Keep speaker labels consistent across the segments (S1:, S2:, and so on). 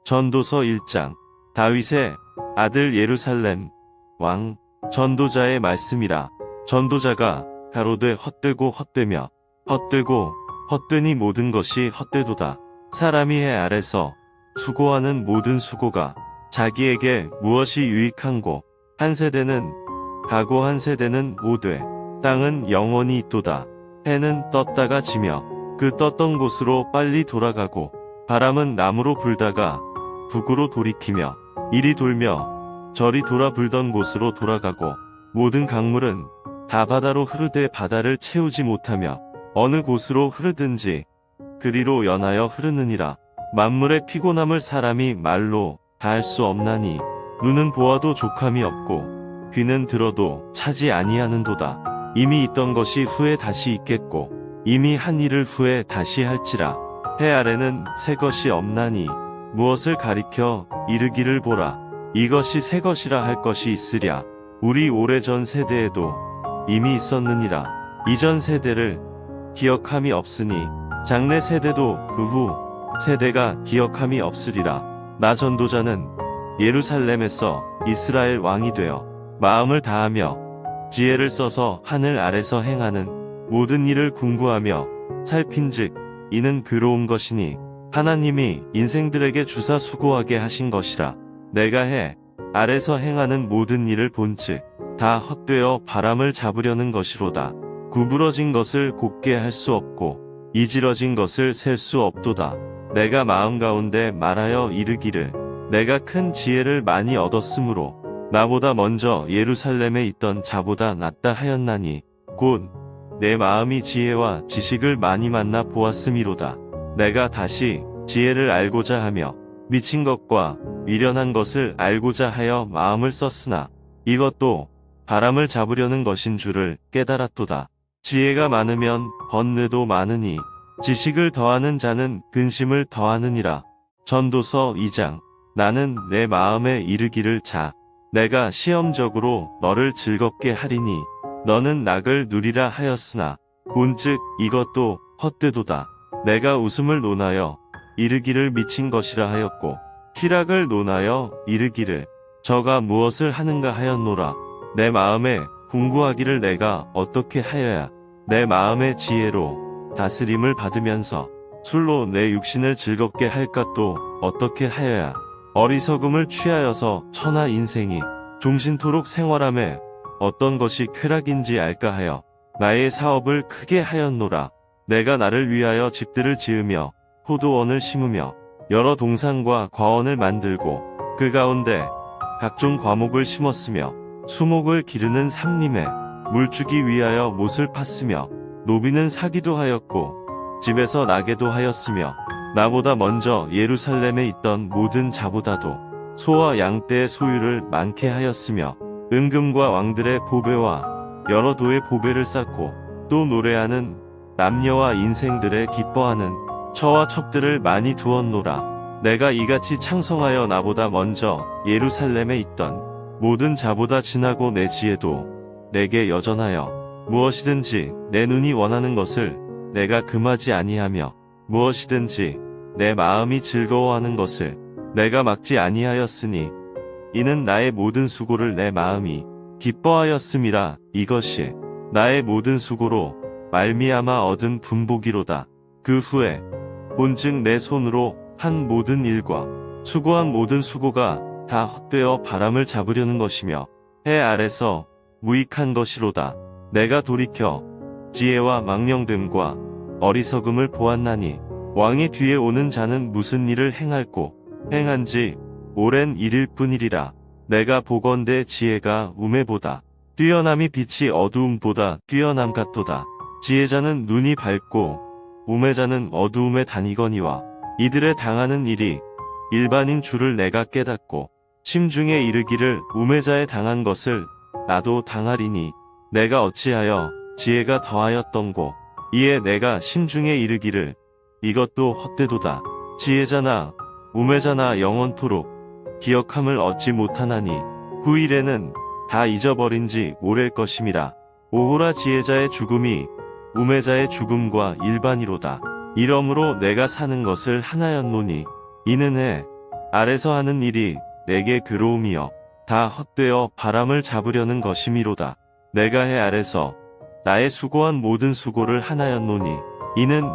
S1: 전도서 1장. 다윗의 아들 예루살렘 왕. 전도자의 말씀이라. 전도자가 가로되 헛되고 헛되며 헛되고 헛되니 모든 것이 헛되도다. 사람이 해 아래서 수고하는 모든 수고가 자기에게 무엇이 유익한고. 한 세대는 가고 한 세대는 오되 땅은 영원히 있도다. 해는 떴다가 지며 그 떴던 곳으로 빨리 돌아가고 바람은 남으로 불다가 북으로 돌이키며 이리 돌며 저리 돌아 불던 곳으로 돌아가고 모든 강물은 다 바다로 흐르되 바다를 채우지 못하며 어느 곳으로 흐르든지 그리로 연하여 흐르느니라. 만물의 피곤함을 사람이 말로 다 할 수 없나니 눈은 보아도 족함이 없고 귀는 들어도 차지 아니하는도다. 이미 있던 것이 후에 다시 있겠고 이미 한 일을 후에 다시 할지라. 해 아래는 새 것이 없나니 무엇을 가리켜 이르기를 보라. 이것이 새 것이라 할 것이 있으랴. 우리 오래전 세대에도 이미 있었느니라. 이전 세대를 기억함이 없으니 장래 세대도 그 후 세대가 기억함이 없으리라. 나 전도자는 예루살렘에서 이스라엘 왕이 되어 마음을 다하며 지혜를 써서 하늘 아래서 행하는 모든 일을 궁구하며 살핀즉 이는 괴로운 것이니 하나님이 인생들에게 주사 수고하게 하신 것이라. 내가 해 아래서 행하는 모든 일을 본즉 다 헛되어 바람을 잡으려는 것이로다. 구부러진 것을 곧게 할 수 없고 이지러진 것을 셀 수 없도다. 내가 마음 가운데 말하여 이르기를 내가 큰 지혜를 많이 얻었으므로 나보다 먼저 예루살렘에 있던 자보다 낫다 하였나니 곧 내 마음이 지혜와 지식을 많이 만나 보았음이로다. 내가 다시 지혜를 알고자 하며 미친 것과 미련한 것을 알고자 하여 마음을 썼으나 이것도 바람을 잡으려는 것인 줄을 깨달았도다. 지혜가 많으면 번뇌도 많으니 지식을 더하는 자는 근심을 더하느니라. 전도서 2장. 나는 내 마음에 이르기를 자 내가 시험적으로 너를 즐겁게 하리니 너는 낙을 누리라 하였으나 본즉 이것도 헛되도다. 내가 웃음을 논하여 이르기를 미친 것이라 하였고 희락을 논하여 이르기를 저가 무엇을 하는가 하였노라. 내 마음에 궁구하기를 내가 어떻게 하여야 내 마음의 지혜로 다스림을 받으면서 술로 내 육신을 즐겁게 할까 또 어떻게 하여야 어리석음을 취하여서 천하 인생이 종신토록 생활함에 어떤 것이 쾌락인지 알까 하여 나의 사업을 크게 하였노라. 내가 나를 위하여 집들을 지으며 포도원을 심으며 여러 동산과 과원을 만들고 그 가운데 각종 과목을 심었으며 수목을 기르는 삼림에 물주기 위하여 못을 팠으며 노비는 사기도 하였고 집에서 나게도 하였으며 나보다 먼저 예루살렘에 있던 모든 자보다도 소와 양떼의 소유를 많게 하였으며 은금과 왕들의 보배와 여러 도의 보배를 쌓고 또 노래하는 남녀와 인생들의 기뻐하는 처와 첩들을 많이 두었노라. 내가 이같이 창성하여 나보다 먼저 예루살렘에 있던 모든 자보다 지나고 내 지혜도 내게 여전하여 무엇이든지 내 눈이 원하는 것을 내가 금하지 아니하며 무엇이든지 내 마음이 즐거워하는 것을 내가 막지 아니하였으니 이는 나의 모든 수고를 내 마음이 기뻐하였음이라. 이것이 나의 모든 수고로 말미암아 얻은 분복이로다. 그 후에 본즉 내 손으로 한 모든 일과 수고한 모든 수고가 다 헛되어 바람을 잡으려는 것이며 해 아래서 무익한 것이로다. 내가 돌이켜 지혜와 망령됨과 어리석음을 보았나니 왕이 뒤에 오는 자는 무슨 일을 행할꼬 행한지 오랜 일일 뿐이리라. 내가 보건대 지혜가 우매보다 뛰어남이 빛이 어두움보다 뛰어남 같도다. 지혜자는 눈이 밝고 우매자는 어두움에 다니거니와 이들의 당하는 일이 일반인 줄을 내가 깨닫고 심중에 이르기를 우매자의 당한 것을 나도 당하리니 내가 어찌하여 지혜가 더하였던고. 이에 내가 심중에 이르기를 이것도 헛되도다. 지혜자나 우매자나 영원토록 기억함을 얻지 못하나니 후일에는 다 잊어버린지 모를 것임이라. 오호라 지혜자의 죽음이 우매자의 죽음과 일반이로다. 이러므로 내가 사는 것을 하나였노니 이는 해 아래서 하는 일이 내게 괴로움이여 다 헛되어 바람을 잡으려는 것이미로다. 내가 해 아래서 나의 수고한 모든 수고를 하나였노니 이는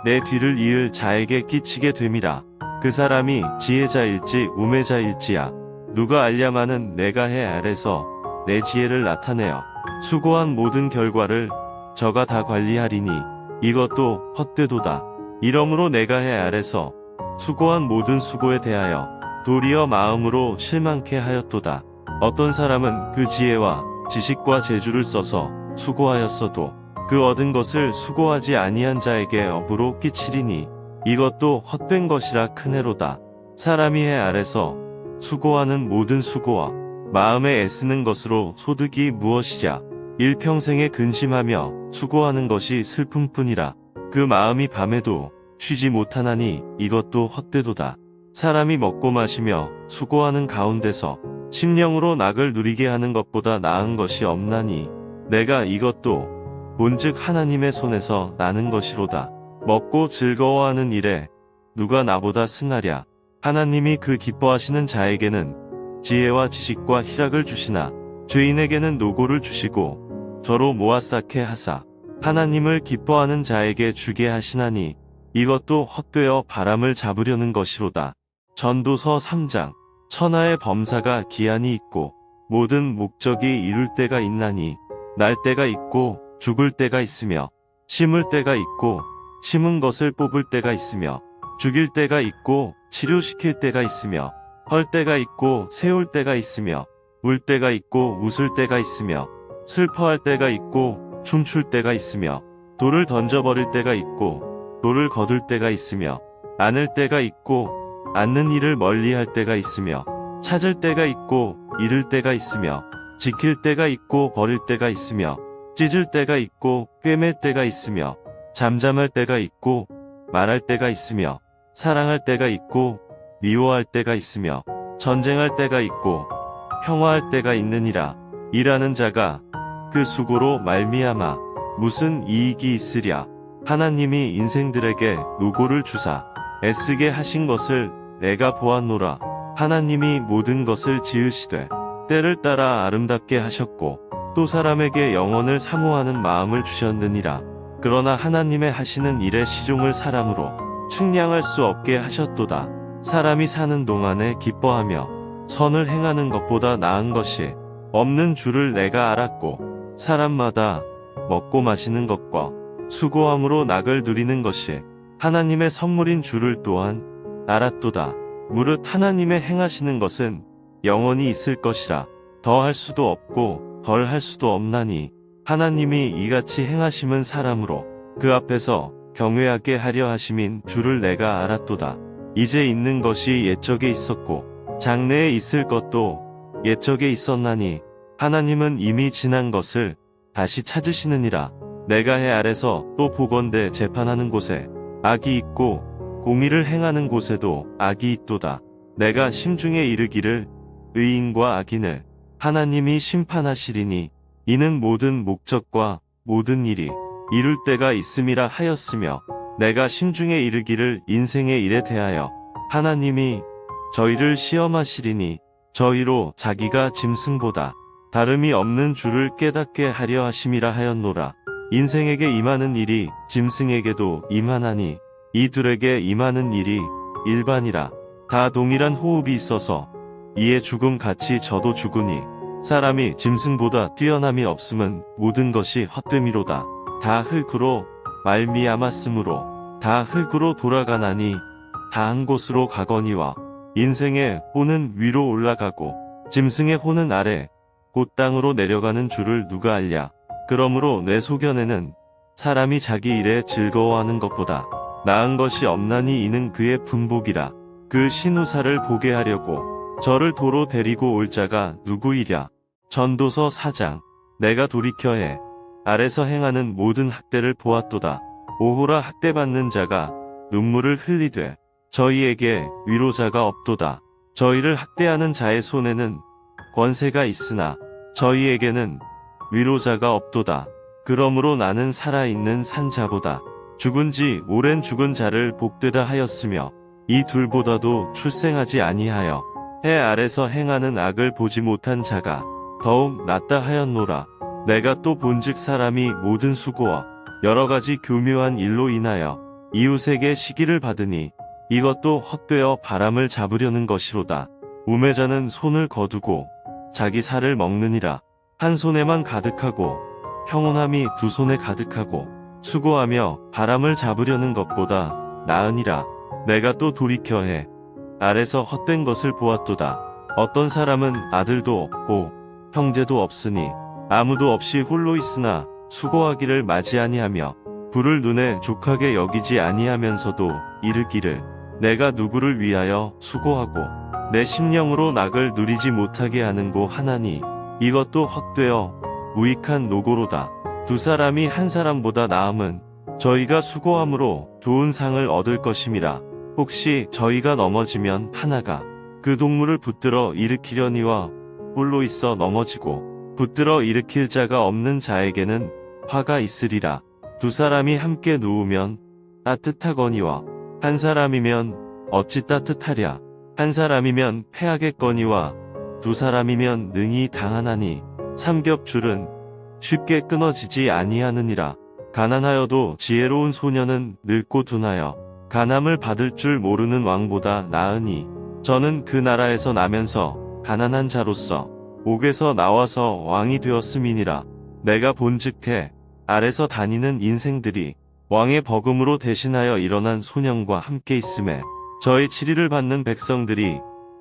S1: 내 뒤를 이을 자에게 끼치게 됨이라. 그 사람이 지혜자일지 우매자일지야 누가 알랴마는 내가 해 아래서 내 지혜를 나타내어 수고한 모든 결과를 저가 다 관리하리니 이것도 헛되도다. 이러므로 내가 해 아래서 수고한 모든 수고에 대하여 도리어 마음으로 실망케 하였도다. 어떤 사람은 그 지혜와 지식과 재주를 써서 수고하였어도 그 얻은 것을 수고하지 아니한 자에게 업으로 끼치리니 이것도 헛된 것이라 크네로다. 사람이 해 아래서 수고하는 모든 수고와 마음에 애쓰는 것으로 소득이 무엇이랴. 일평생에 근심하며 수고하는 것이 슬픔뿐이라. 그 마음이 밤에도 쉬지 못하나니 이것도 헛되도다. 사람이 먹고 마시며 수고하는 가운데서 심령으로 낙을 누리게 하는 것보다 나은 것이 없나니 내가 이것도 본즉 하나님의 손에서 나는 것이로다. 먹고 즐거워하는 일에 누가 나보다 승하랴. 하나님이 그 기뻐하시는 자에게는 지혜와 지식과 희락을 주시나 죄인에게는 노고를 주시고 저로 모아 쌓게 하사 하나님을 기뻐하는 자에게 주게 하시나니 이것도 헛되어 바람을 잡으려는 것이로다. 전도서 3장. 천하의 범사가 기한이 있고 모든 목적이 이룰 때가 있나니 날 때가 있고 죽을 때가 있으며 심을 때가 있고 심은 것을 뽑을 때가 있으며 죽일 때가 있고 치료시킬 때가 있으며 헐 때가 있고 세울 때가 있으며 울 때가 있고 웃을 때가 있으며 슬퍼할 때가 있고 춤출 때가 있으며 돌을 던져버릴 때가 있고 돌을 거둘 때가 있으며 안을 때가 있고 앉는 일을 멀리할 때가 있으며 찾을 때가 있고 잃을 때가 있으며 지킬 때가 있고 버릴 때가 있으며 찢을 때가 있고 꿰맬 때가 있으며 잠잠할 때가 있고 말할 때가 있으며 사랑할 때가 있고 미워할 때가 있으며 전쟁할 때가 있고 평화할 때가 있느니라. 일하는 자가 그 수고로 말미암아 무슨 이익이 있으랴. 하나님이 인생들에게 노고를 주사 애쓰게 하신 것을 내가 보았노라. 하나님이 모든 것을 지으시되 때를 따라 아름답게 하셨고 또 사람에게 영혼을 사모하는 마음을 주셨느니라. 그러나 하나님의 하시는 일의 시종을 사람으로 측량할 수 없게 하셨도다. 사람이 사는 동안에 기뻐하며 선을 행하는 것보다 나은 것이 없는 줄을 내가 알았고 사람마다 먹고 마시는 것과 수고함으로 낙을 누리는 것이 하나님의 선물인 줄을 또한 알았도다. 무릇 하나님의 행하시는 것은 영원히 있을 것이라. 더 할 수도 없고 덜 할 수도 없나니 하나님이 이같이 행하심은 사람으로 그 앞에서 경외하게 하려 하심인 줄을 내가 알았도다. 이제 있는 것이 옛적에 있었고 장래에 있을 것도 옛적에 있었나니 하나님은 이미 지난 것을 다시 찾으시느니라. 내가 해 아래서 또 보건대 재판하는 곳에 악이 있고 공의를 행하는 곳에도 악이 있도다. 내가 심중에 이르기를 의인과 악인을 하나님이 심판하시리니 이는 모든 목적과 모든 일이 이룰 때가 있음이라 하였으며 내가 심중에 이르기를 인생의 일에 대하여 하나님이 저희를 시험하시리니 저희로 자기가 짐승보다 다름이 없는 줄을 깨닫게 하려 하심이라 하였노라. 인생에게 임하는 일이 짐승에게도 임하나니 이 둘에게 임하는 일이 일반이라. 다 동일한 호흡이 있어서 이에 죽음 같이 저도 죽으니 사람이 짐승보다 뛰어남이 없음은 모든 것이 헛됨이로다. 다 흙으로 말미암았으므로 다 흙으로 돌아가나니 다 한 곳으로 가거니와 인생의 혼은 위로 올라가고 짐승의 혼은 아래 곧 땅으로 내려가는 줄을 누가 알랴. 그러므로 내 소견에는 사람이 자기 일에 즐거워하는 것보다 나은 것이 없나니 이는 그의 분복이라. 그 신우사를 보게 하려고 저를 도로 데리고 올 자가 누구이랴. 전도서 4장. 내가 돌이켜 해 아래서 행하는 모든 학대를 보았도다. 오호라 학대받는 자가 눈물을 흘리되 저희에게 위로자가 없도다. 저희를 학대하는 자의 손에는 권세가 있으나 저희에게는 위로자가 없도다. 그러므로 나는 살아있는 산자보다 죽은 지 오랜 죽은 자를 복되다 하였으며 이 둘보다도 출생하지 아니하여 해 아래서 행하는 악을 보지 못한 자가 더욱 낫다 하였노라. 내가 또 본즉 사람이 모든 수고와 여러가지 교묘한 일로 인하여 이웃에게 시기를 받으니 이것도 헛되어 바람을 잡으려는 것이로다. 우매자는 손을 거두고 자기 살을 먹느니라. 한 손에만 가득하고 평온함이 두 손에 가득하고 수고하며 바람을 잡으려는 것보다 나으니라. 내가 또 돌이켜 해 아래서 헛된 것을 보았도다. 어떤 사람은 아들도 없고 형제도 없으니 아무도 없이 홀로 있으나 수고하기를 맞이 아니하며 부를 눈에 족하게 여기지 아니하면서도 이르기를 내가 누구를 위하여 수고하고 내 심령으로 낙을 누리지 못하게 하는고 하나니 이것도 헛되어 무익한 노고로다. 두 사람이 한 사람보다 나음은 저희가 수고함으로 좋은 상을 얻을 것임이라. 혹시 저희가 넘어지면 하나가 그 동물을 붙들어 일으키려니와 홀로 있어 넘어지고 붙들어 일으킬 자가 없는 자에게는 화가 있으리라. 두 사람이 함께 누우면 따뜻하거니와 한 사람이면 어찌 따뜻하랴. 한 사람이면 패하겠거니와 두 사람이면 능히 당하나니 삼겹줄은 쉽게 끊어지지 아니하느니라. 가난하여도 지혜로운 소년은 늙고 둔하여 가남을 받을 줄 모르는 왕보다 나으니 저는 그 나라에서 나면서 가난한 자로서 옥에서 나와서 왕이 되었음이니라. 내가 본즉 아래서 다니는 인생들이 왕의 버금으로 대신하여 일어난 소년과 함께 있음에 저의 치리를 받는 백성들이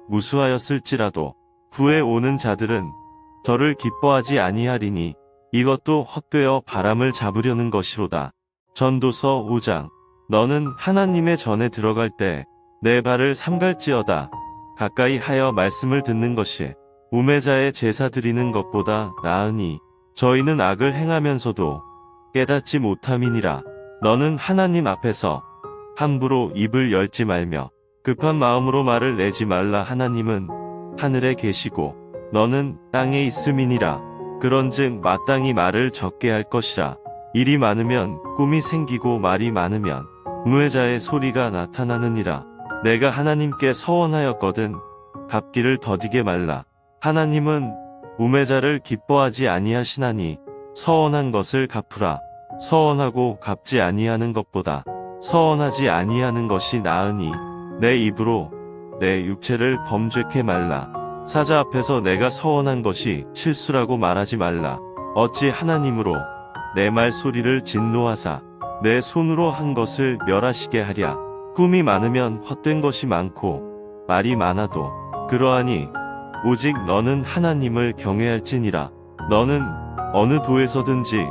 S1: 무수하였을지라도 후에 오는 자들은 저를 기뻐하지 아니하리니 이것도 헛되어 바람을 잡으려는 것이로다. 전도서 5장. 너는 하나님의 전에 들어갈 때 내 발을 삼갈지어다. 가까이 하여 말씀을 듣는 것이 우매자의 제사 드리는 것보다 나으니 저희는 악을 행하면서도 깨닫지 못함이니라. 너는 하나님 앞에서 함부로 입을 열지 말며 급한 마음으로 말을 내지 말라. 하나님은 하늘에 계시고 너는 땅에 있음이니라. 그런즉 마땅히 말을 적게 할 것이라. 일이 많으면 꿈이 생기고 말이 많으면 우매자의 소리가 나타나느니라. 내가 하나님께 서원하였거든 갚기를 더디게 말라. 하나님은 우매자를 기뻐하지 아니하시나니 서원한 것을 갚으라. 서원하고 갚지 아니하는 것보다 서원하지 아니하는 것이 나으니 내 입으로 내 육체를 범죄케 말라. 사자 앞에서 내가 서원한 것이 실수라고 말하지 말라. 어찌 하나님으로 내 말소리를 진노하사 내 손으로 한 것을 멸하시게 하랴. 꿈이 많으면 헛된 것이 많고 말이 많아도 그러하니 오직 너는 하나님을 경외할지니라. 너는 어느 도에서든지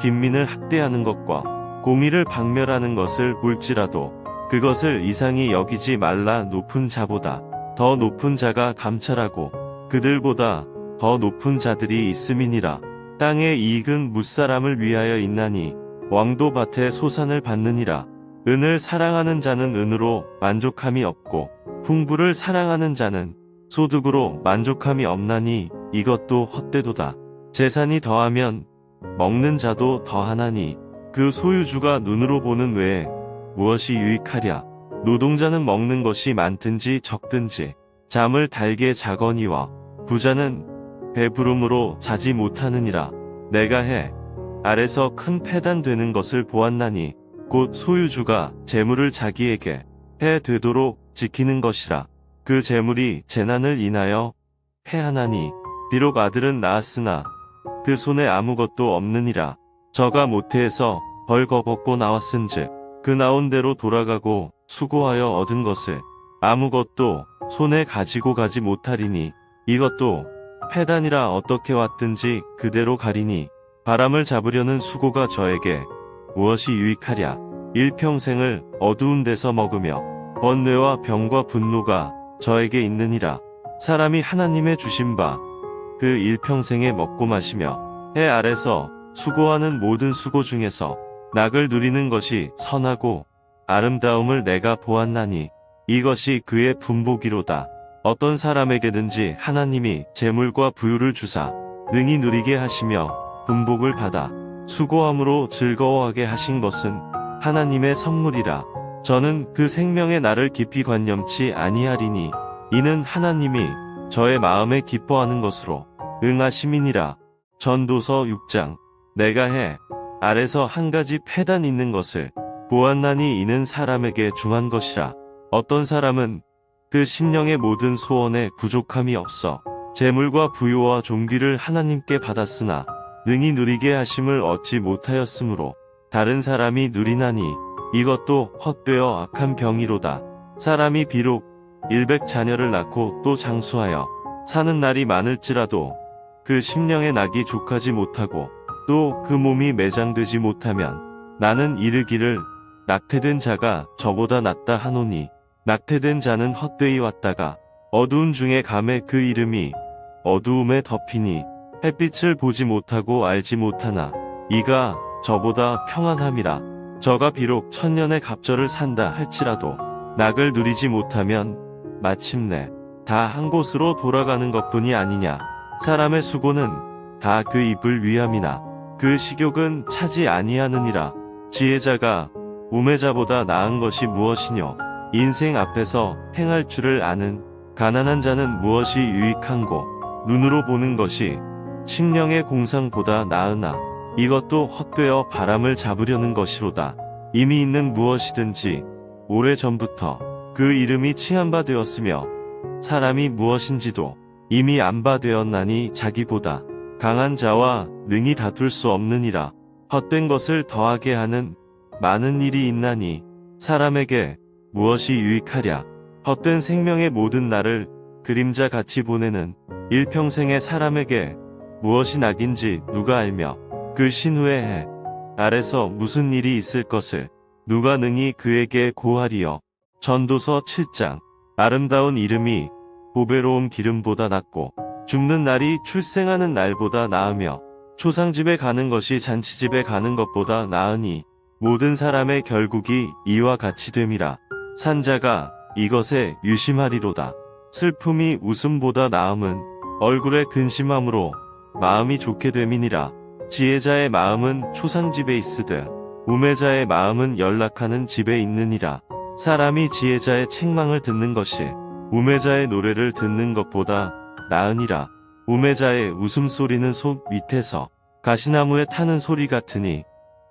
S1: 빈민을 학대하는 것과 공의를 박멸하는 것을 볼지라도 그것을 이상히 여기지 말라. 높은 자보다 더 높은 자가 감찰하고 그들보다 더 높은 자들이 있음이니라. 땅의 이익은 무사람을 위하여 있나니 왕도 밭에 소산을 받느니라. 은을 사랑하는 자는 은으로 만족함이 없고 풍부를 사랑하는 자는 소득으로 만족함이 없나니 이것도 헛되도다. 재산이 더하면 먹는 자도 더하나니 그 소유주가 눈으로 보는 외에 무엇이 유익하랴. 노동자는 먹는 것이 많든지 적든지 잠을 달게 자거니와 부자는 배부름으로 자지 못하느니라. 내가 해 아래서 큰 패단되는 것을 보았나니 곧 소유주가 재물을 자기에게 해 되도록 지키는 것이라. 그 재물이 재난을 인하여 패하나니 비록 아들은 낳았으나 그 손에 아무것도 없느니라. 저가 모태에서 벌거벗고 나왔은즉 그 나온 대로 돌아가고 수고하여 얻은 것을 아무것도 손에 가지고 가지 못하리니 이것도 패단이라. 어떻게 왔든지 그대로 가리니 바람을 잡으려는 수고가 저에게 무엇이 유익하랴. 일평생을 어두운 데서 먹으며 번뇌와 병과 분노가 저에게 있느니라. 사람이 하나님의 주신 바 그 일평생에 먹고 마시며 해 아래서 수고하는 모든 수고 중에서 낙을 누리는 것이 선하고 아름다움을 내가 보았나니 이것이 그의 분복이로다. 어떤 사람에게든지 하나님이 재물과 부유를 주사 능히 누리게 하시며 분복을 받아 수고함으로 즐거워하게 하신 것은 하나님의 선물이라. 저는 그 생명의 날을 깊이 관념치 아니하리니 이는 하나님이 저의 마음에 기뻐하는 것으로 응하심이니라. 전도서 6장. 내가 해 아래서 한 가지 패단 있는 것을 보았나니 이는 사람에게 중한 것이라. 어떤 사람은 그 심령의 모든 소원에 부족함이 없어 재물과 부유와 존귀를 하나님께 받았으나 능히 누리게 하심을 얻지 못하였으므로 다른 사람이 누리나니 이것도 헛되어 악한 병이로다. 사람이 비록 100자녀를 낳고 또 장수하여 사는 날이 많을지라도 그 심령의 낙이 족하지 못하고 또 그 몸이 매장되지 못하면 나는 이르기를 낙태된 자가 저보다 낫다 하노니 낙태된 자는 헛되이 왔다가 어두운 중에 감에 그 이름이 어두움에 덮이니 햇빛을 보지 못하고 알지 못하나 이가 저보다 평안함이라. 저가 비록 천년의 갑절을 산다 할지라도 낙을 누리지 못하면 마침내 다 한 곳으로 돌아가는 것뿐이 아니냐. 사람의 수고는 다 그 입을 위함이나 그 식욕은 차지 아니하느니라. 지혜자가 우매자보다 나은 것이 무엇이뇨. 인생 앞에서 행할 줄을 아는 가난한 자는 무엇이 유익한고 눈으로 보는 것이 심령의 공상보다 나으나 이것도 헛되어 바람을 잡으려는 것이로다. 이미 있는 무엇이든지 오래전부터 그 이름이 칭한 바 되었으며 사람이 무엇인지도 이미 안 바 되었나니 자기보다 강한 자와 능히 다툴 수 없느니라. 헛된 것을 더하게 하는 많은 일이 있나니 사람에게 무엇이 유익하랴. 헛된 생명의 모든 날을 그림자 같이 보내는 일평생의 사람에게 무엇이 낙인지 누가 알며 그 신후의 해 아래서 무슨 일이 있을 것을 누가 능히 그에게 고하리요. 전도서 7장. 아름다운 이름이 보배로운 기름보다 낫고 죽는 날이 출생하는 날보다 나으며 초상집에 가는 것이 잔치집에 가는 것보다 나으니 모든 사람의 결국이 이와 같이 됨이라. 산자가 이것에 유심하리로다. 슬픔이 웃음보다 나음은 얼굴에 근심함으로 마음이 좋게 됨이니라. 지혜자의 마음은 초상집에 있으되 우매자의 마음은 연락하는 집에 있느니라. 사람이 지혜자의 책망을 듣는 것이 우매자의 노래를 듣는 것보다 나으니라. 우매자의 웃음소리는 솥 밑에서 가시나무에 타는 소리 같으니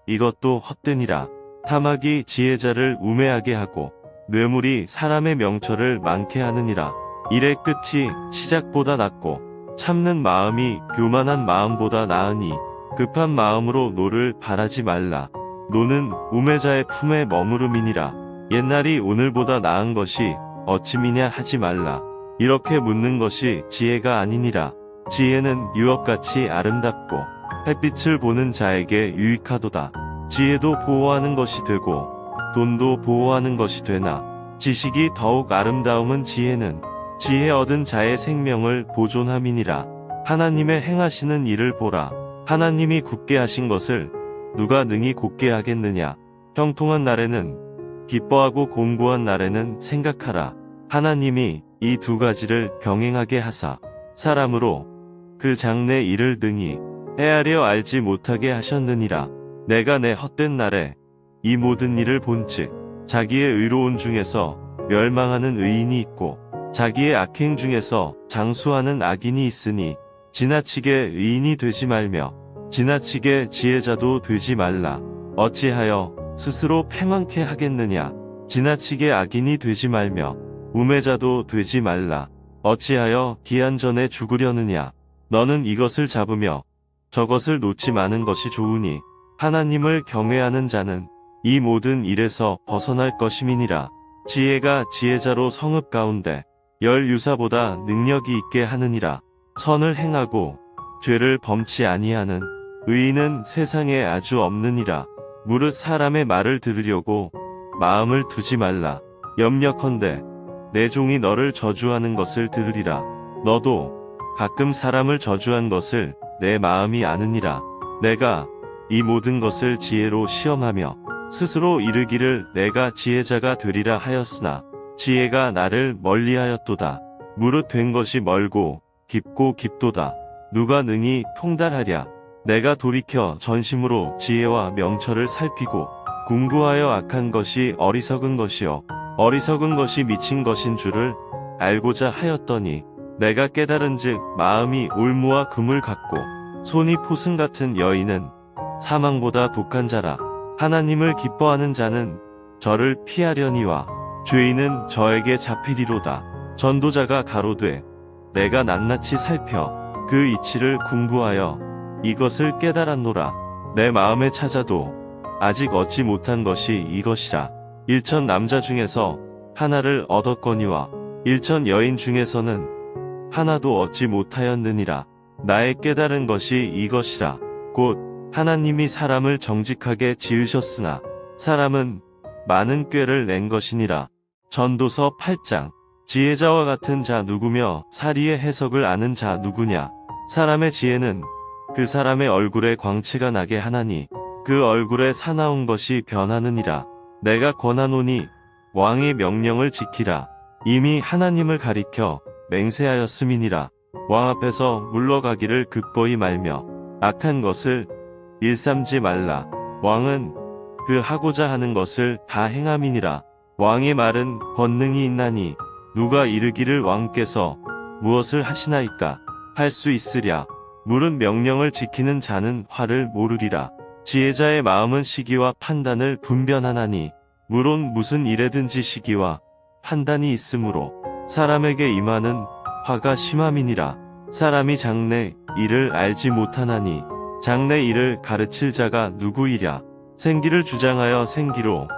S1: 이것도 헛되니라. 탐악이 지혜자를 우매하게 하고 뇌물이 사람의 명철을 많게 하느니라. 일의 끝이 시작보다 낫고 참는 마음이 교만한 마음보다 나으니 급한 마음으로 노를 바라지 말라. 노는 우매자의 품에 머무름이니라. 옛날이 오늘보다 나은 것이 어찌미냐 하지 말라. 이렇게 묻는 것이 지혜가 아니니라. 지혜는 유업같이 아름답고 햇빛을 보는 자에게 유익하도다. 지혜도 보호하는 것이 되고 돈도 보호하는 것이 되나 지식이 더욱 아름다움은 지혜는 지혜 얻은 자의 생명을 보존함이니라. 하나님의 행하시는 일을 보라. 하나님이 굳게 하신 것을 누가 능히 곧게 하겠느냐. 형통한 날에는 기뻐하고 공고한 날에는 생각하라. 하나님이 이 두 가지를 병행하게 하사 사람으로 그 장래 일을 능히 헤아려 알지 못하게 하셨느니라. 내가 내 헛된 날에 이 모든 일을 본즉 자기의 의로운 중에서 멸망하는 의인이 있고 자기의 악행 중에서 장수하는 악인이 있으니 지나치게 의인이 되지 말며 지나치게 지혜자도 되지 말라. 어찌하여 스스로 패망케 하겠느냐. 지나치게 악인이 되지 말며 우매자도 되지 말라. 어찌하여 기한 전에 죽으려느냐. 너는 이것을 잡으며 저것을 놓지 마는 것이 좋으니 하나님을 경외하는 자는 이 모든 일에서 벗어날 것임이니라. 지혜가 지혜자로 성읍 가운데 열 유사보다 능력이 있게 하느니라. 선을 행하고 죄를 범치 아니하는 의인은 세상에 아주 없느니라. 무릇 사람의 말을 들으려고 마음을 두지 말라. 염려컨대 내 종이 너를 저주하는 것을 들으리라. 너도 가끔 사람을 저주한 것을 내 마음이 아느니라. 내가 이 모든 것을 지혜로 시험하며 스스로 이르기를 내가 지혜자가 되리라 하였으나 지혜가 나를 멀리하였도다. 무릇 된 것이 멀고 깊고 깊도다. 누가 능히 통달하랴. 내가 돌이켜 전심으로 지혜와 명철을 살피고 궁구하여 악한 것이 어리석은 것이요 어리석은 것이 미친 것인 줄을 알고자 하였더니 내가 깨달은즉 마음이 올무와 금을 갖고 손이 포승 같은 여인은 사망보다 독한 자라. 하나님을 기뻐하는 자는 저를 피하려니와 죄인은 저에게 잡히리로다. 전도자가 가로되 내가 낱낱이 살펴 그 이치를 궁구하여 이것을 깨달았노라. 내 마음에 찾아도 아직 얻지 못한 것이 이것이라. 일천 남자 중에서 하나를 얻었거니와 일천 여인 중에서는 하나도 얻지 못하였느니라. 나의 깨달은 것이 이것이라. 곧 하나님이 사람을 정직하게 지으셨으나 사람은 많은 꾀를 낸 것이니라. 전도서 8장. 지혜자와 같은 자 누구며 사리의 해석을 아는 자 누구냐. 사람의 지혜는 그 사람의 얼굴에 광채가 나게 하나니 그 얼굴에 사나운 것이 변하느니라. 내가 권하노니 왕의 명령을 지키라. 이미 하나님을 가리켜 맹세하였음이니라. 왕 앞에서 물러가기를 극거히 말며 악한 것을 일삼지 말라. 왕은 그 하고자 하는 것을 다 행함이니라. 왕의 말은 권능이 있나니 누가 이르기를 왕께서 무엇을 하시나이까 할 수 있으랴. 물은 명령을 지키는 자는 화를 모르리라. 지혜자의 마음은 시기와 판단을 분별하나니 물론 무슨 일에든지 시기와 판단이 있으므로 사람에게 임하는 화가 심함이니라. 사람이 장래 일을 알지 못하나니 장래 일을 가르칠 자가 누구이랴. 생기를 주장하여 생기로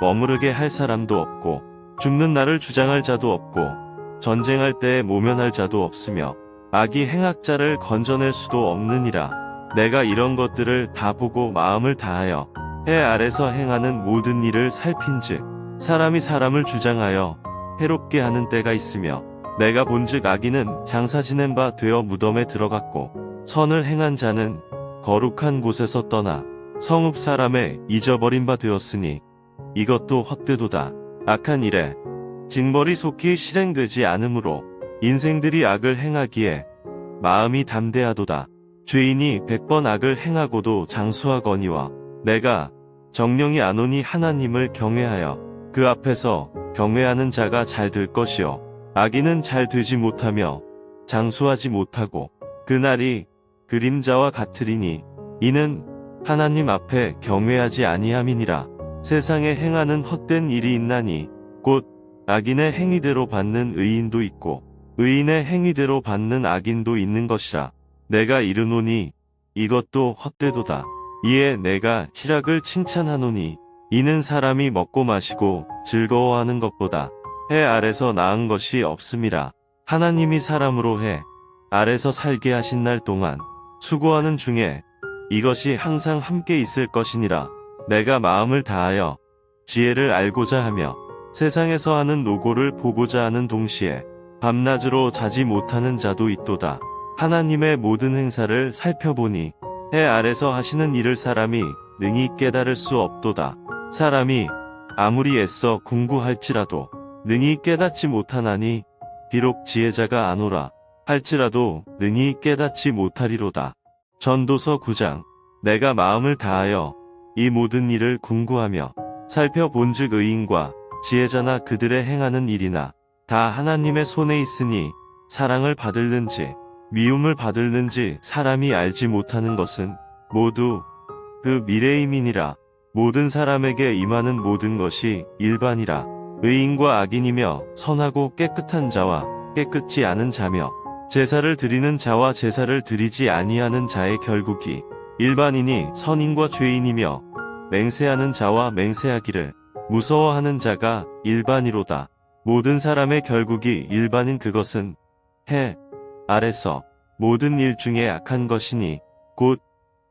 S1: 머무르게 할 사람도 없고 죽는 날을 주장할 자도 없고 전쟁할 때에 모면할 자도 없으며 악이 행악자를 건져낼 수도 없느니라. 내가 이런 것들을 다 보고 마음을 다하여 해 아래서 행하는 모든 일을 살핀즉 사람이 사람을 주장하여 해롭게 하는 때가 있으며 내가 본즉 악인은 장사 지낸 바 되어 무덤에 들어갔고 선을 행한 자는 거룩한 곳에서 떠나 성읍 사람의 잊어버린 바 되었으니 이것도 헛되도다. 악한 일에 징벌이 속히 실행되지 않으므로 인생들이 악을 행하기에 마음이 담대하도다. 죄인이 100번 악을 행하고도 장수하거니와 내가 정령이 아노니 하나님을 경외하여 그 앞에서 경외하는 자가 잘 될 것이요 악인은 잘 되지 못하며 장수하지 못하고 그날이 그림자와 같으리니 이는 하나님 앞에 경외하지 아니함이니라. 세상에 행하는 헛된 일이 있나니 곧 악인의 행위대로 받는 의인도 있고 의인의 행위대로 받는 악인도 있는 것이라. 내가 이르노니 이것도 헛되도다. 이에 내가 희락을 칭찬하노니 이는 사람이 먹고 마시고 즐거워하는 것보다 해 아래서 나은 것이 없음이라. 하나님이 사람으로 해 아래서 살게 하신 날 동안 수고하는 중에 이것이 항상 함께 있을 것이니라. 내가 마음을 다하여 지혜를 알고자 하며 세상에서 하는 노고를 보고자 하는 동시에 밤낮으로 자지 못하는 자도 있도다. 하나님의 모든 행사를 살펴보니 해 아래서 하시는 일을 사람이 능히 깨달을 수 없도다. 사람이 아무리 애써 궁구할지라도 능히 깨닫지 못하나니 비록 지혜자가 아노라 할지라도 능히 깨닫지 못하리로다. 전도서 9장. 내가 마음을 다하여 이 모든 일을 궁구하며 살펴본즉 의인과 지혜자나 그들의 행하는 일이나 다 하나님의 손에 있으니 사랑을 받을는지 미움을 받을는지 사람이 알지 못하는 것은 모두 그 미래임이니라. 모든 사람에게 임하는 모든 것이 일반이라. 의인과 악인이며 선하고 깨끗한 자와 깨끗지 않은 자며 제사를 드리는 자와 제사를 드리지 아니하는 자의 결국이 일반이니 선인과 죄인이며 맹세하는 자와 맹세하기를 무서워하는 자가 일반이로다. 모든 사람의 결국이 일반인 그것은 해 아래서 모든 일 중에 악한 것이니 곧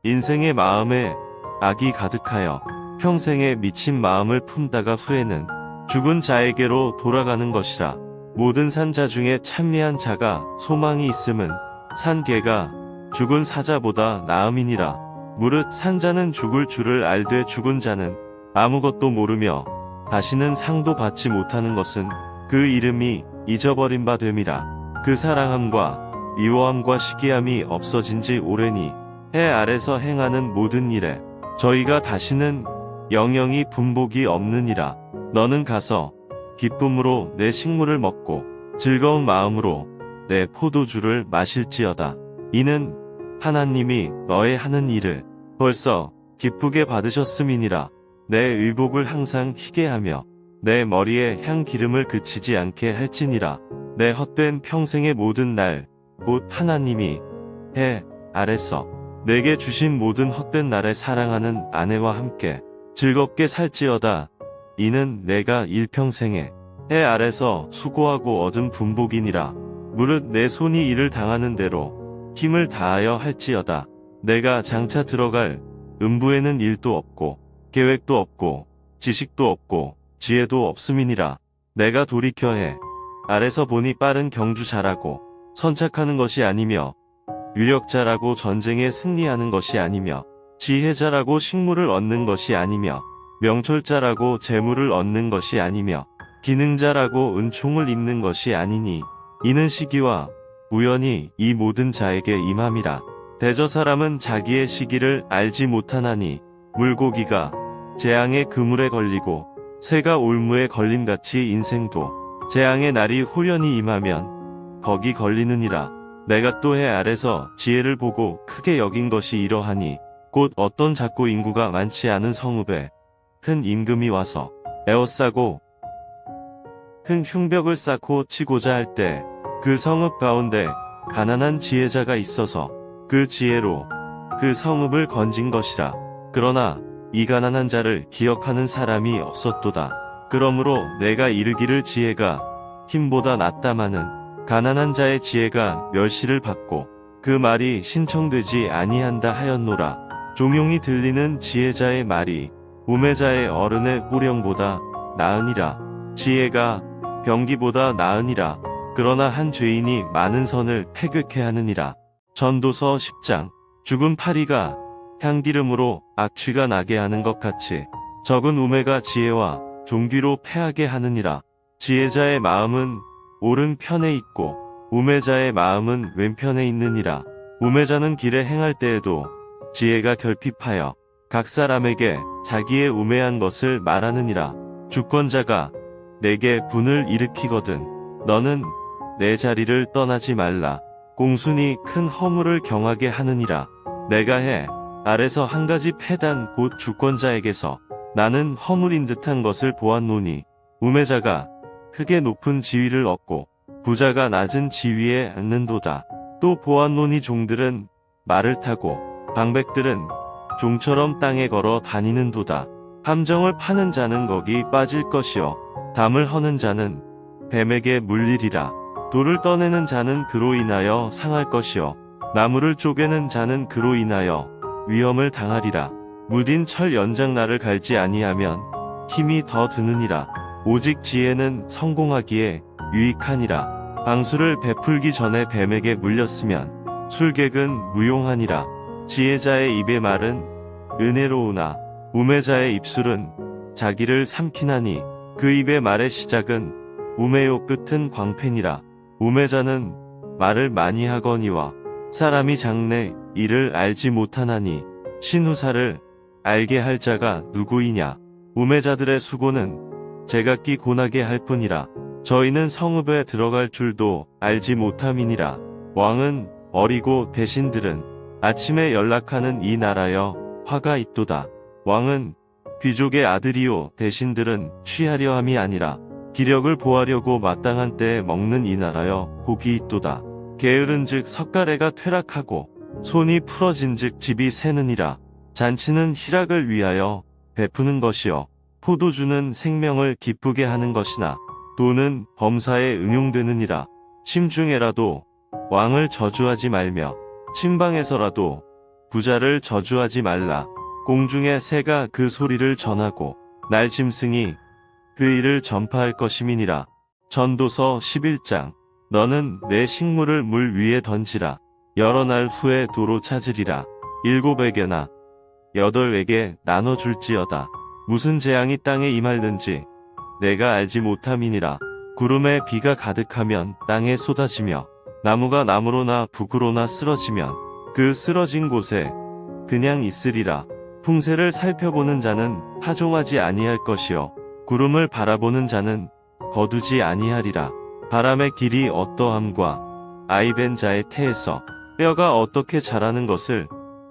S1: 인생의 마음에 악이 가득하여 평생에 미친 마음을 품다가 후에는 죽은 자에게로 돌아가는 것이라. 모든 산자 중에 찬미한 자가 소망이 있음은 산개가 죽은 사자보다 나음이니라. 무릇 산자는 죽을 줄을 알되 죽은 자는 아무것도 모르며 다시는 상도 받지 못하는 것은 그 이름이 잊어버린 바 됨이라. 그 사랑함과 미워함과 시기함이 없어진 지 오래니 해 아래서 행하는 모든 일에 저희가 다시는 영영이 분복이 없느니라. 너는 가서 기쁨으로 내 식물을 먹고 즐거운 마음으로 내 포도주를 마실지어다. 이는 하나님이 너의 하는 일을 벌써 기쁘게 받으셨음이니라. 내 의복을 항상 희게 하며 내 머리에 향기름을 그치지 않게 할지니라. 내 헛된 평생의 모든 날 곧 하나님이 해 아래서 내게 주신 모든 헛된 날에 사랑하는 아내와 함께 즐겁게 살지어다. 이는 내가 일평생에 해 아래서 수고하고 얻은 분복이니라. 무릇 내 손이 이를 당하는 대로 힘을 다하여 할지어다. 내가 장차 들어갈 음부에는 일도 없고 계획도 없고 지식도 없고 지혜도 없음이니라. 내가 돌이켜 해 아래서 보니 빠른 경주 잘하고 선착하는 것이 아니며 유력자라고 전쟁에 승리하는 것이 아니며 지혜자라고 식물을 얻는 것이 아니며 명철자라고 재물을 얻는 것이 아니며 기능자라고 은총을 입는 것이 아니니 이는 시기와 우연히 이 모든 자에게 임함이라. 대저 사람은 자기의 시기를 알지 못하나니 물고기가 재앙의 그물에 걸리고 새가 올무에 걸림같이 인생도 재앙의 날이 호련히 임하면 거기 걸리느니라. 내가 또 해 아래서 지혜를 보고 크게 여긴 것이 이러하니 곧 어떤 작고 인구가 많지 않은 성읍에 큰 임금이 와서 에워싸고 큰 흉벽을 쌓고 치고자 할 때 그 성읍 가운데 가난한 지혜자가 있어서 그 지혜로 그 성읍을 건진 것이라. 그러나 이 가난한 자를 기억하는 사람이 없었도다. 그러므로 내가 이르기를 지혜가 힘보다 낫다마는 가난한 자의 지혜가 멸시를 받고 그 말이 신청되지 아니한다 하였노라. 종용이 들리는 지혜자의 말이 우매자의 어른의 호령보다 나으니라. 지혜가 병기보다 나으니라. 그러나 한 죄인이 많은 선을 패괴케 하느니라. 전도서 10장. 죽은 파리가 향기름으로 악취가 나게 하는 것 같이 적은 우매가 지혜와 종기로 패하게 하느니라. 지혜자의 마음은 오른편에 있고 우매자의 마음은 왼편에 있느니라. 우매자는 길에 행할 때에도 지혜가 결핍하여 각 사람에게 자기의 우매한 것을 말하느니라. 주권자가 내게 분을 일으키거든 너는 내 자리를 떠나지 말라. 공순이 큰 허물을 경하게 하느니라. 내가 해 아래서 한 가지 패단 곧 주권자에게서 나는 허물인 듯한 것을 보았노니 우매자가 크게 높은 지위를 얻고 부자가 낮은 지위에 앉는도다. 또 보았노니 종들은 말을 타고 방백들은 종처럼 땅에 걸어 다니는도다. 함정을 파는 자는 거기 빠질 것이요 담을 허는 자는 뱀에게 물리리라. 돌을 떠내는 자는 그로 인하여 상할 것이요 나무를 쪼개는 자는 그로 인하여 위험을 당하리라. 무딘 철 연장날을 갈지 아니하면 힘이 더 드느니라. 오직 지혜는 성공하기에 유익하니라. 방수를 베풀기 전에 뱀에게 물렸으면 술객은 무용하니라. 지혜자의 입의 말은 은혜로우나 우매자의 입술은 자기를 삼키나니 그 입의 말의 시작은 우매요 끝은 광팬이라. 우매자는 말을 많이 하거니와 사람이 장래 이를 알지 못하나니 신후사를 알게 할 자가 누구이냐. 우매자들의 수고는 제각기 고나게 할 뿐이라. 저희는 성읍에 들어갈 줄도 알지 못함이니라. 왕은 어리고 대신들은 아침에 연락하는 이 나라여 화가 있도다. 왕은 귀족의 아들이요 대신들은 취하려 함이 아니라 기력을 보하려고 마땅한 때에 먹는 이 나라여 복이 있도다. 게으른즉 석가래가 퇴락하고 손이 풀어진즉 집이 새느니라. 잔치는 희락을 위하여 베푸는 것이요 포도주는 생명을 기쁘게 하는 것이나 돈은 범사에 응용되느니라. 심중에라도 왕을 저주하지 말며 침방에서라도 부자를 저주하지 말라. 공중의 새가 그 소리를 전하고 날짐승이 그 일을 전파할 것임이니라. 전도서 11장. 너는 내 식물을 물 위에 던지라. 여러 날 후에 도로 찾으리라. 7에게나 8에게 나눠줄지어다. 무슨 재앙이 땅에 임할는지 내가 알지 못함이니라. 구름에 비가 가득하면 땅에 쏟아지며 나무가 나무로나 북으로나 쓰러지면 그 쓰러진 곳에 그냥 있으리라. 풍세를 살펴보는 자는 파종하지 아니할 것이요 구름을 바라보는 자는 거두지 아니하리라. 바람의 길이 어떠함과 아이벤 자의 태에서 뼈가 어떻게 자라는 것을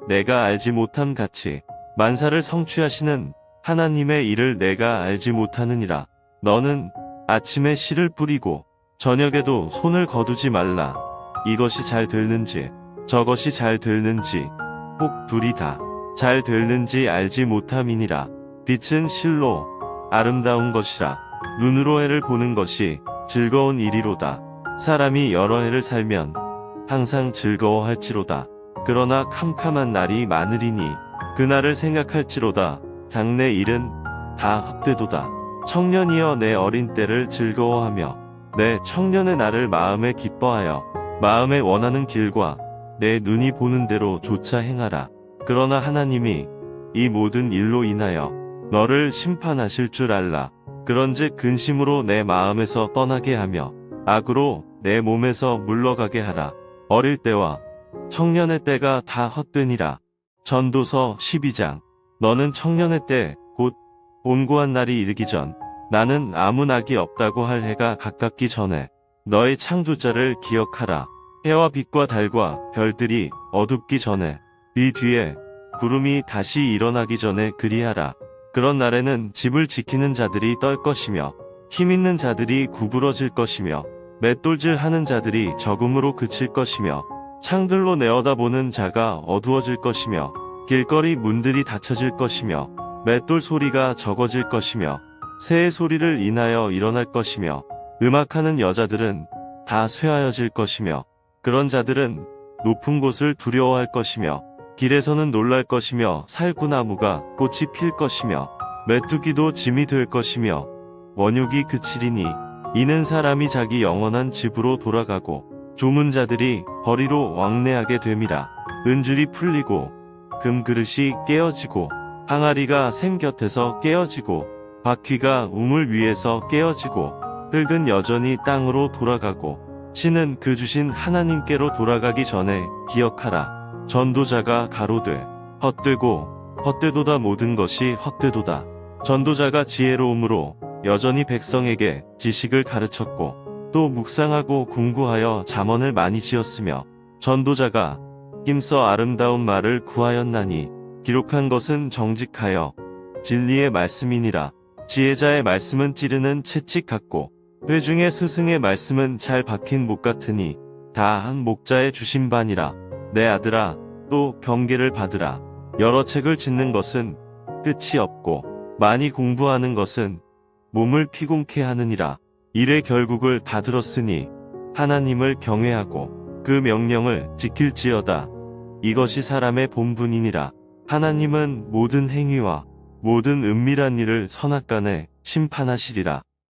S1: 내가 알지 못함 같이 만사를 성취하시는 하나님의 일을 내가 알지 못하느니라. 너는 아침에 씨를 뿌리고 저녁에도 손을 거두지 말라. 이것이 잘 되는지 저것이 잘 되는지 혹 둘이 다 잘 되는지 알지 못함이니라. 빛은 실로 아름다운 것이라. 눈으로 해를 보는 것이 즐거운 일이로다. 사람이 여러 해를 살면 항상 즐거워할지로다. 그러나 캄캄한 날이 많으리니 그날을 생각할지로다. 당내 일은 다 헛되도다. 청년이여 내 어린 때를 즐거워하며 내 청년의 날을 마음에 기뻐하여 마음에 원하는 길과 내 눈이 보는 대로 조차 행하라. 그러나 하나님이 이 모든 일로 인하여 너를 심판하실 줄 알라. 그런즉 근심으로 내 마음에서 떠나게 하며 악으로 내 몸에서 물러가게 하라. 어릴 때와 청년의 때가 다 헛되니라. 전도서 12장. 너는 청년의 때 곧 곤고한 날이 이르기 전 나는 아무 낙이 없다고 할 해가 가깝기 전에 너의 창조자를 기억하라. 해와 빛과 달과 별들이 어둡기 전에 네 뒤에 구름이 다시 일어나기 전에 그리하라. 그런 날에는 집을 지키는 자들이 떨 것이며 힘있는 자들이 구부러질 것이며 맷돌질 하는 자들이 적음으로 그칠 것이며 창들로 내어다보는 자가 어두워질 것이며 길거리 문들이 닫혀질 것이며 맷돌 소리가 적어질 것이며 새의 소리를 인하여 일어날 것이며 음악하는 여자들은 다 쇠하여질 것이며 그런 자들은 높은 곳을 두려워할 것이며 길에서는 놀랄 것이며 살구나무가 꽃이 필 것이며 메뚜기도 짐이 될 것이며 원육이 그치리니 이는 사람이 자기 영원한 집으로 돌아가고 조문자들이 거리로 왕래하게 됨이라. 은줄이 풀리고 금그릇이 깨어지고 항아리가 샘 곁에서 깨어지고 바퀴가 우물 위에서 깨어지고 흙은 여전히 땅으로 돌아가고 신은 그 주신 하나님께로 돌아가기 전에 기억하라. 전도자가 가로되 헛되고 헛되도다. 모든 것이 헛되도다. 전도자가 지혜로움으로 여전히 백성에게 지식을 가르쳤고 또 묵상하고 궁구하여 잠언을 많이 지었으며 전도자가 힘써 아름다운 말을 구하였나니 기록한 것은 정직하여 진리의 말씀이니라. 지혜자의 말씀은 찌르는 채찍 같고 회중의 스승의 말씀은 잘 박힌 목 같으니 다 한 목자의 주신 바니라. 내 아들아 또 경계를 받으라. 여러 책을 짓는 것은 끝이 없고 많이 공부하는 것은 몸을 피곤케 하느니라. 일의 결국을 다 들었으니 하나님을 경외하고 그 명령을 지킬지어다. 이것이 사람의 본분이니라. 하나님은 모든 행위와 모든 은밀한 일을 선악간에 심판하시리라.